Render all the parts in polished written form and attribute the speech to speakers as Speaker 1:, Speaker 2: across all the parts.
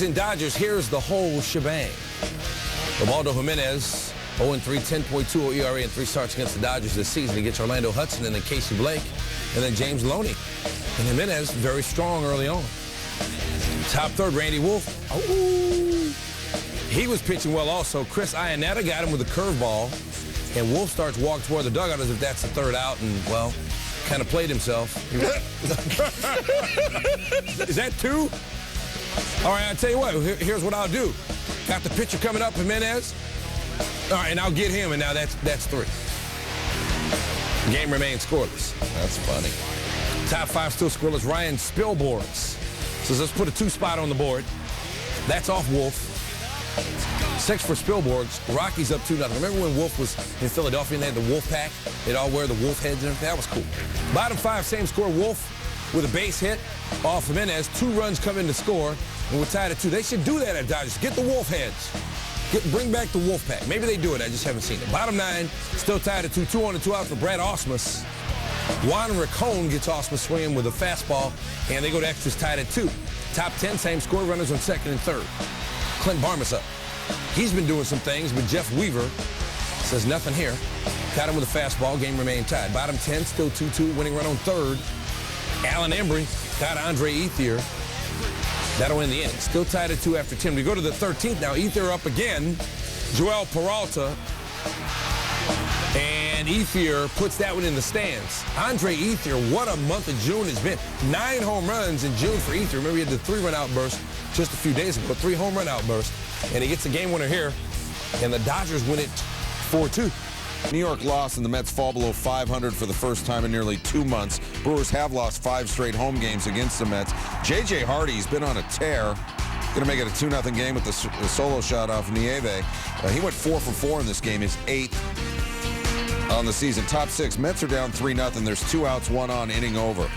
Speaker 1: In Dodgers, here's the whole shebang. Robaldo Jimenez, 0-3, 10.20 ERA and 3 starts against the Dodgers this season. He gets Orlando Hudson and then Casey Blake and then James Loney. And Jimenez, very strong early on. Top third, Randy Wolf. He was pitching well also. Chris Iannetta got him with a curveball. And Wolf starts walking toward the dugout as if that's the third out and, well, kind of played himself. Is that 2? All right, I'll tell you what, here's what I'll do. Got the pitcher coming up, Jimenez. All right, and I'll get him, and now that's 3. Game remains scoreless.
Speaker 2: That's funny.
Speaker 1: Top 5 still scoreless. Ryan Spilborghs says, let's put a 2 spot on the board. That's off Wolf. 6 for Spilborghs. Rockies up 2-0. Remember when Wolf was in Philadelphia and they had the Wolf pack? They'd all wear the Wolf heads and everything? That was cool. Bottom 5, same score. Wolf with a base hit off Jimenez. 2 runs come in to score, and we're tied at 2. They should do that at Dodgers. Get the Wolf heads. Bring back the Wolf pack. Maybe they do it. I just haven't seen it. Bottom 9, still tied at 2. 2 on and 2 out for Brad Ausmus. Juan Racon gets Ausmus swinging with a fastball, and they go to extras tied at 2. Top 10, same score. Runners on second and third. Clint Barmas up. He's been doing some things, but Jeff Weaver says nothing here. Got him with a fastball. Game remained tied. Bottom 10, still 2-2. Winning run on third. Alan Embry got Andre Ethier. That'll end the inning. Still tied at 2 after 10. We go to the 13th now. Ethier up again. Joel Peralta. And Ethier puts that one in the stands. Andre Ethier, what a month of June has been. 9 home runs in June for Ethier. Remember, he had the 3-run outburst just a few days ago. 3 home run outburst. And he gets the game winner here. And the Dodgers win it 4-2.
Speaker 2: New York lost and the Mets fall below 500 for the first time in nearly 2 months. Brewers have lost 5 straight home games against the Mets. J.J. Hardy's been on a tear. Going to make it a 2-0 game with the solo shot off Nieve. He went 4 for 4 in this game, his 8th on the season. Top 6, Mets are down 3-0. There's 2 outs, 1 on, inning over.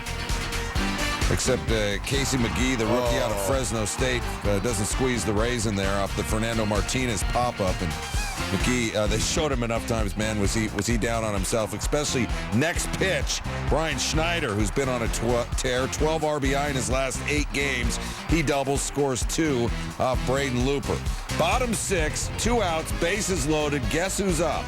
Speaker 2: Except Casey McGee, the rookie out of Fresno State, doesn't squeeze the Rays in there off the Fernando Martinez pop-up. And McGee, they showed him enough times, man. Was he down on himself? Especially next pitch, Brian Schneider, who's been on a tear, 12 RBI in his last 8 games. He doubles, scores 2 off Braden Looper. Bottom 6, 2 outs, bases loaded. Guess who's up?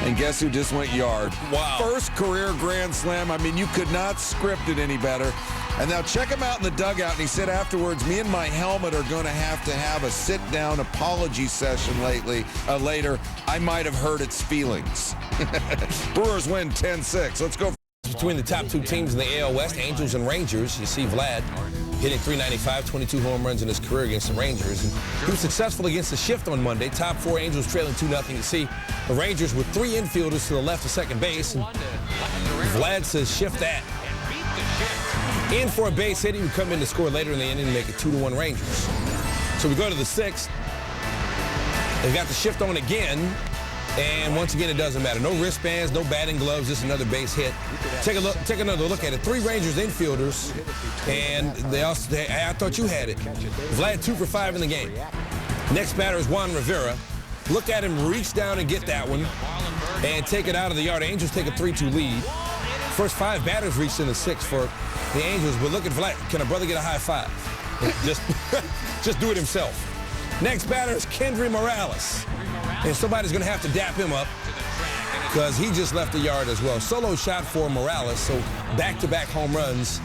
Speaker 2: And guess who just went yard?
Speaker 1: Wow.
Speaker 2: First career grand slam. I mean, you could not script it any better. And now check him out in the dugout, and he said afterwards, me and my helmet are going to have a sit-down apology session later. I might have hurt its feelings. Brewers win 10-6. Let's go.
Speaker 1: Between the top 2 teams in the AL West, Angels and Rangers, you see Vlad hitting .395, 22 home runs in his career against the Rangers. And he was successful against the shift on Monday. Top 4 Angels trailing 2-0. You see the Rangers with 3 infielders to the left of second base. And Vlad says shift that. In for a base hit. He would come in to score later in the inning and make it 2-1 Rangers. So we go to the 6th. They've got the shift on again. And once again, it doesn't matter. No wristbands, no batting gloves, just another base hit. Take another look at it. 3 Rangers infielders, and I thought you had it. Vlad 2 for 5 in the game. Next batter is Juan Rivera. Look at him reach down and get that one and take it out of the yard. Angels take a 3-2 lead. First 5 batters reached in the 6th for the Angels, but look at Vlad. Can a brother get a high five? Just do it himself. Next batter is Kendry Morales. And somebody's going to have to dap him up because he just left the yard as well. Solo shot for Morales, so back-to-back home runs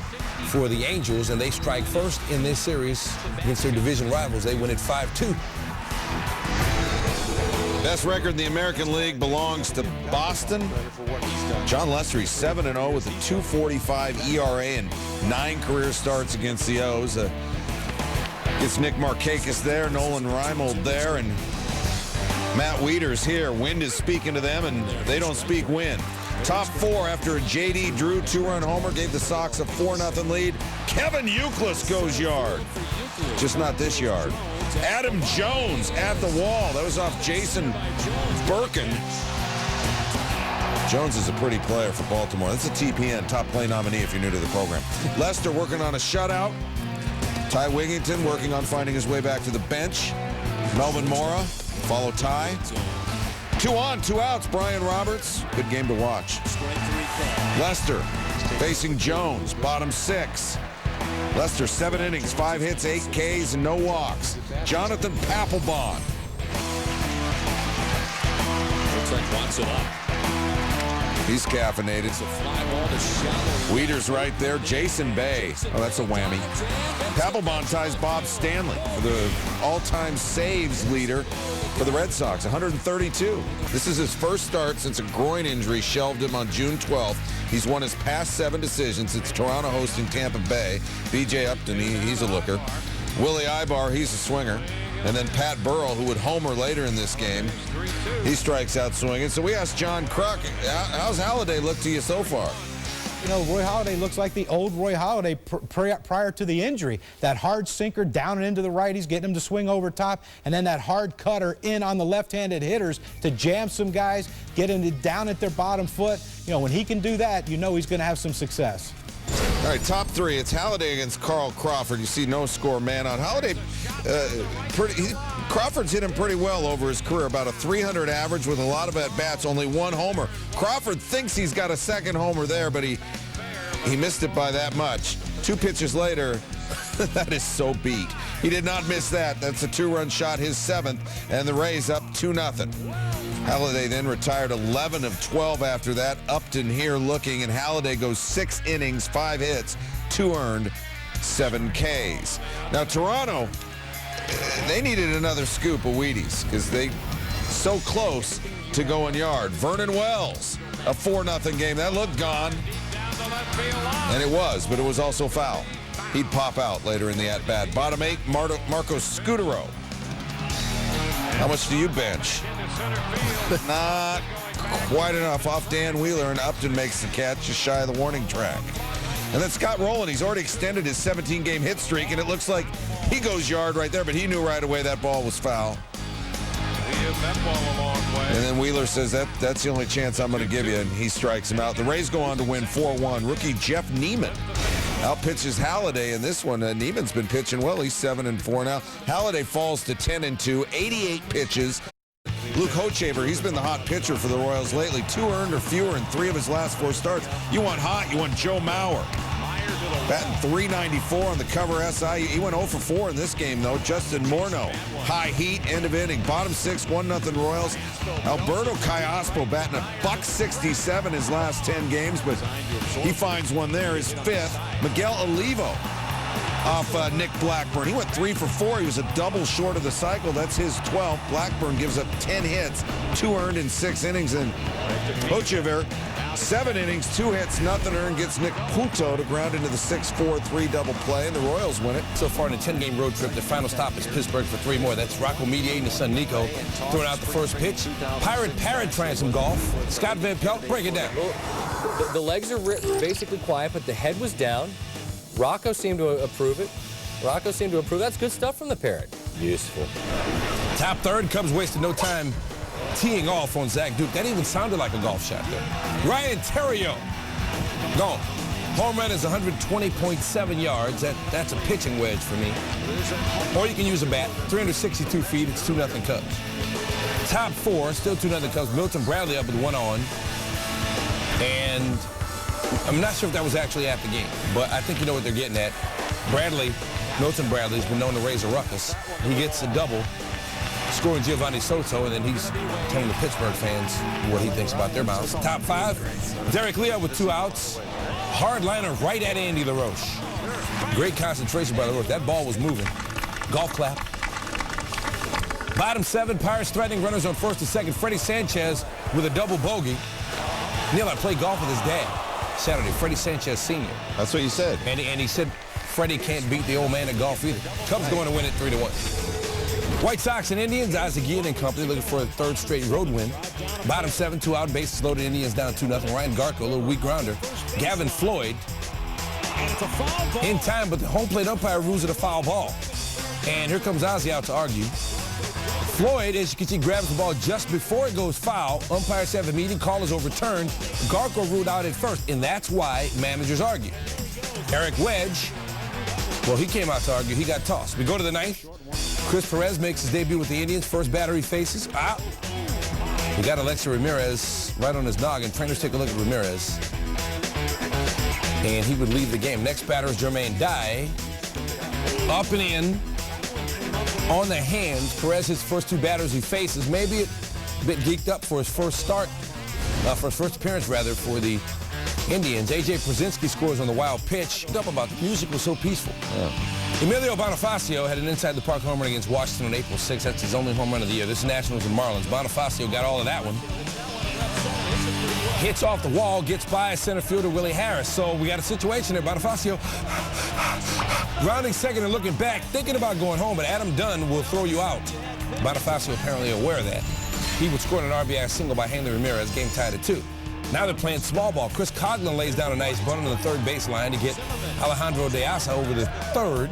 Speaker 1: for the Angels, and they strike first in this series against their division rivals. They win it 5-2.
Speaker 2: Best record in the American League belongs to Boston. John Lester, he's 7-0 with a 2.45 ERA and 9 career starts against the O's. Gets Nick Markakis there, Nolan Reimold there, and Matt Wieters here. Wind is speaking to them, and they don't speak wind. Top 4 after a J.D. Drew 2-run homer gave the Sox a 4-0 lead. Kevin Youkilis goes yard. Just not this yard. Adam Jones at the wall. That was off Jason Birkin. Jones is a pretty player for Baltimore. That's a TPN, top play nominee if you're new to the program. Lester working on a shutout. Ty Wigington working on finding his way back to the bench. Melvin Mora, follow Ty. 2 on, 2 outs, Brian Roberts. Good game to watch. Lester facing Jones, bottom 6. Lester, 7 innings, 5 hits, 8 Ks, and no walks. Jonathan Papelbon.
Speaker 3: Looks like Watson up.
Speaker 2: He's caffeinated.
Speaker 3: It's a fly ball to shallow.
Speaker 2: Weeder's right there. Jason Bay. Oh, that's a whammy. Papelbon ties Bob Stanley for the all-time saves leader for the Red Sox, 132. This is his first start since a groin injury shelved him on June 12th. He's won his past 7 decisions. It's Toronto hosting Tampa Bay. B.J. Upton, he's a looker. Willie Ibar, he's a swinger. And then Pat Burrell, who would homer later in this game, he strikes out swinging. So we asked John Kruk, how's Halladay look to you so far?
Speaker 4: You know, Roy Halladay looks like the old Roy Halladay prior to the injury. That hard sinker down and into the right, he's getting him to swing over top, and then that hard cutter in on the left-handed hitters to jam some guys, get him down at their bottom foot. You know, when he can do that, you know he's going to have some success.
Speaker 2: All right, top 3. It's Halladay against Carl Crawford. You see no score man on. Halladay, Crawford's hit him pretty well over his career, about a 300 average with a lot of at-bats, only 1 homer. Crawford thinks he's got a second homer there, but he missed it by that much. 2 pitches later, that is so beat. He did not miss that. That's a 2-run shot, his 7th, and the Rays up 2-0. Halladay then retired 11 of 12 after that. Upton here looking, and Halladay goes 6 innings, 5 hits, 2 earned, 7 Ks. Now, Toronto, they needed another scoop of Wheaties because they so close to going yard. Vernon Wells, a 4-0 game. That looked gone, and it was, but it was also foul. He'd pop out later in the at-bat. Bottom 8, Marco Scutero. How much do you bench? Not quite enough. Off Dan Wheeler, and Upton makes the catch just shy of the warning track. And then Scott Rowland, he's already extended his 17-game hit streak, and it looks like he goes yard right there, but he knew right away that ball was foul.
Speaker 3: He hit that ball a long way.
Speaker 2: And then Wheeler says, that's the only chance I'm going to give you, and he strikes him out. The Rays go on to win 4-1. Rookie Jeff Neiman outpitches Halladay in this one. Neiman's been pitching well. He's 7-4 now. Halladay falls to 10-2, 88 pitches. Luke Hochevar, he's been the hot pitcher for the Royals lately. 2 earned or fewer in 3 of his last 4 starts. You want hot, you want Joe Mauer. Batting .394 on the cover SI. He went 0 for 4 in this game, though. Justin Morneau, high heat, end of inning. Bottom 6, 1-0 Royals. Alberto Callaspo batting $1.67 his last 10 games, but he finds one there, his 5th. Miguel Olivo off Nick Blackburn. He went 3 for 4. He was a double short of the cycle. That's his 12th. Blackburn gives up 10 hits, 2 earned in 6 innings. And Hochevar, 7 innings, 2 hits, nothing earned, gets Nick Puto to ground into the 6-4-3 double play, and the Royals win it.
Speaker 1: So far in a 10-game road trip, the final stop is Pittsburgh for 3 more. That's Rocco Mediate and his son Nico throwing out the first pitch. Pirate Parrot trying some golf. Scott Van Pelt, break it down.
Speaker 5: The legs are basically quiet, but the head was down. Rocco seemed to approve it. That's good stuff from the Parrot. Useful.
Speaker 1: Top third, Cubs wasted no time teeing off on Zach Duke. That even sounded like a golf shot there. Ryan Terrio, gone. Home run is 120.7 yards. That's a pitching wedge for me. Or you can use a bat. 362 feet. It's 2-0 Cubs. Top 4, still 2-0 Cubs. Milton Bradley up with 1 on. And I'm not sure if that was actually at the game, but I think you know what they're getting at. Milton Bradley has been known to raise a ruckus. He gets a double, scoring Giovanni Soto, and then he's telling the Pittsburgh fans what he thinks about their mounds. Top 5, Derek Leo with 2 outs. Hard liner right at Andy LaRoche. Great concentration by LaRoche. That ball was moving. Golf clap. Bottom 7, Pirates threatening runners on first and second. Freddie Sanchez with a double bogey. Neil, I played golf with his dad Saturday, Freddie Sanchez Sr.
Speaker 2: That's what you said.
Speaker 1: And he said Freddie can't beat the old man at golf either. Cubs going to win it 3-1. White Sox and Indians, Isaac Guillen and company looking for a 3rd straight road win. Bottom 7, 2 out, bases loaded, Indians down 2-0. Ryan Garco, a little weak grounder. Gavin Floyd in time, but the home plate umpire rules it a foul ball. And here comes Ozzie out to argue. Floyd, as you can see, grabs the ball just before it goes foul. Umpires have a meeting, call is overturned. Garco ruled out at first, and that's why managers argue. Eric Wedge, well, he came out to argue. He got tossed. We go to the 9th. Chris Perez makes his debut with the Indians. First batter he faces. We got Alexi Ramirez right on his noggin. Trainers take a look at Ramirez. And he would leave the game. Next batter is Jermaine Dye. Up and in. On the hands. Perez's first two batters he faces. Maybe a bit geeked up for his first start. For his first appearance, rather, for the Indians. A.J. Przinsky scores on the wild pitch. Up about the music was so peaceful. Yeah. Emilio Bonifacio had an inside-the-park home run against Washington on April 6th. That's his only home run of the year. This is Nationals and Marlins. Bonifacio got all of that one. Hits off the wall, gets by center fielder Willie Harris. So we got a situation there. Bonifacio grounding second and looking back, thinking about going home, but Adam Dunn will throw you out. Bonifacio apparently aware of that. He would score an RBI single by Hanley Ramirez, game tied at 2. Now they're playing small ball. Chris Coughlin lays down a nice bunt on the third baseline to get Alejandro De Asa over the third.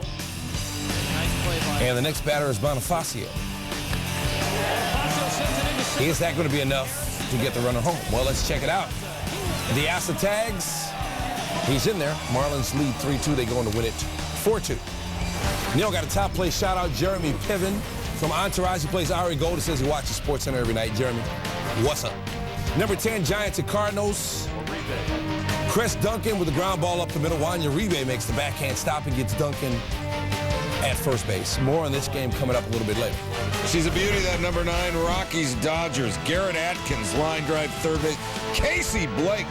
Speaker 1: And the next batter is Bonifacio. Is that going to be enough to get the runner home? Well, let's check it out. De Asa tags. He's in there. Marlins lead 3-2. They go on to win it 4-2. Neil got a top play shout out. Jeremy Piven from Entourage. He plays Ari Gold. He says he watches SportsCenter every night. Jeremy, what's up? Number 10, Giants and Cardinals. Chris Duncan with the ground ball up the middle. Juan Uribe makes the backhand stop and gets Duncan at first base. More on this game coming up a little bit later.
Speaker 2: She's a beauty, that number 9, Rockies Dodgers. Garrett Atkins, line drive, third base. Casey Blake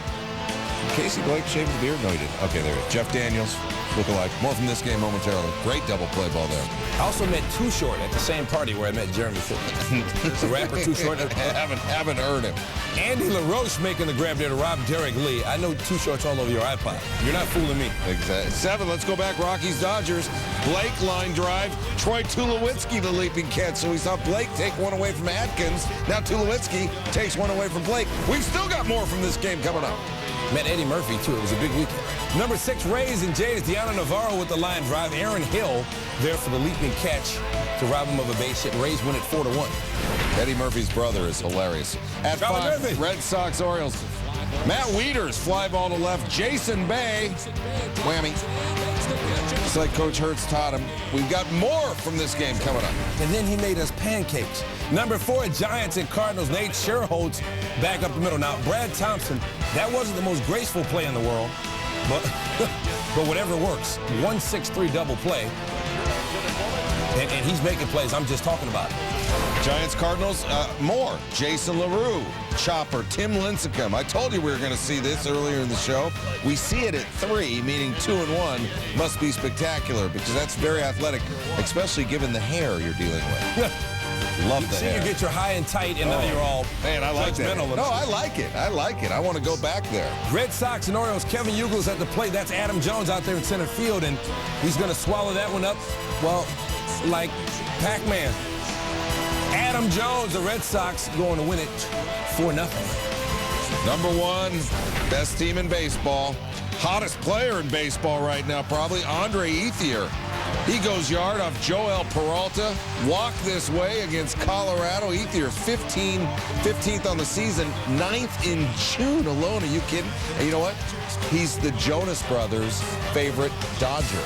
Speaker 2: shaved his beard? No, he didn't. Okay, there he is. Jeff Daniels, look-alike. More from this game momentarily. Great double play ball there.
Speaker 1: I also met Too Short at the same party where I met Jeremy Piven. The rapper Too Short.
Speaker 2: haven't heard him.
Speaker 1: Andy LaRoche making the grab there to rob Derek Lee. I know Too Short's all over your iPod. You're not fooling me.
Speaker 2: Exactly. 7, let's go back. Rockies Dodgers. Blake line drive. Troy Tulowitzki the leaping catch. So we saw Blake take one away from Atkins. Now Tulowitzki takes one away from Blake. We've still got more from this game coming up.
Speaker 1: Met Eddie Murphy, too. It was a big weekend. Number 6, Rays and Jays. Deanna Navarro with the line drive. Aaron Hill there for the leaping catch to rob him of a base hit. Rays win it 4-1.
Speaker 2: Eddie Murphy's brother is hilarious. At 5, Red Sox Orioles. Matt Wieters, fly ball to left. Jason Bay, whammy. Just like Coach Hurts taught him. We've got more from this game coming up.
Speaker 1: And then he made us pancakes. Number 4, Giants and Cardinals. Nate Scherholtz back up the middle. Now, Brad Thompson, that wasn't the most graceful play in the world, but whatever works. 1-6-3 double play. And he's making plays. I'm just talking about it.
Speaker 2: Giants, Cardinals, more. Jason LaRue, Chopper, Tim Lincecum. I told you we were going to see this earlier in the show. We see it at 3, meaning 2-1 must be spectacular because that's very athletic, especially given the hair you're dealing with. Love the hair.
Speaker 1: You get your high and tight, and now you're all
Speaker 2: man, I like that. No, I like it. I like it. I want to go back there.
Speaker 1: Red Sox and Orioles. Kevin Ugles at the plate. That's Adam Jones out there in center field, and he's going to swallow that one up, well, like Pac-Man. Adam Jones, the Red Sox, going to win it 4-0.
Speaker 2: Number 1, best team in baseball. Hottest player in baseball right now, probably Andre Ethier. He goes yard off Joel Peralta. Walk this way against Colorado. Ethier 15th on the season, 9th in June alone. Are you kidding? And you know what? He's the Jonas Brothers' favorite Dodger.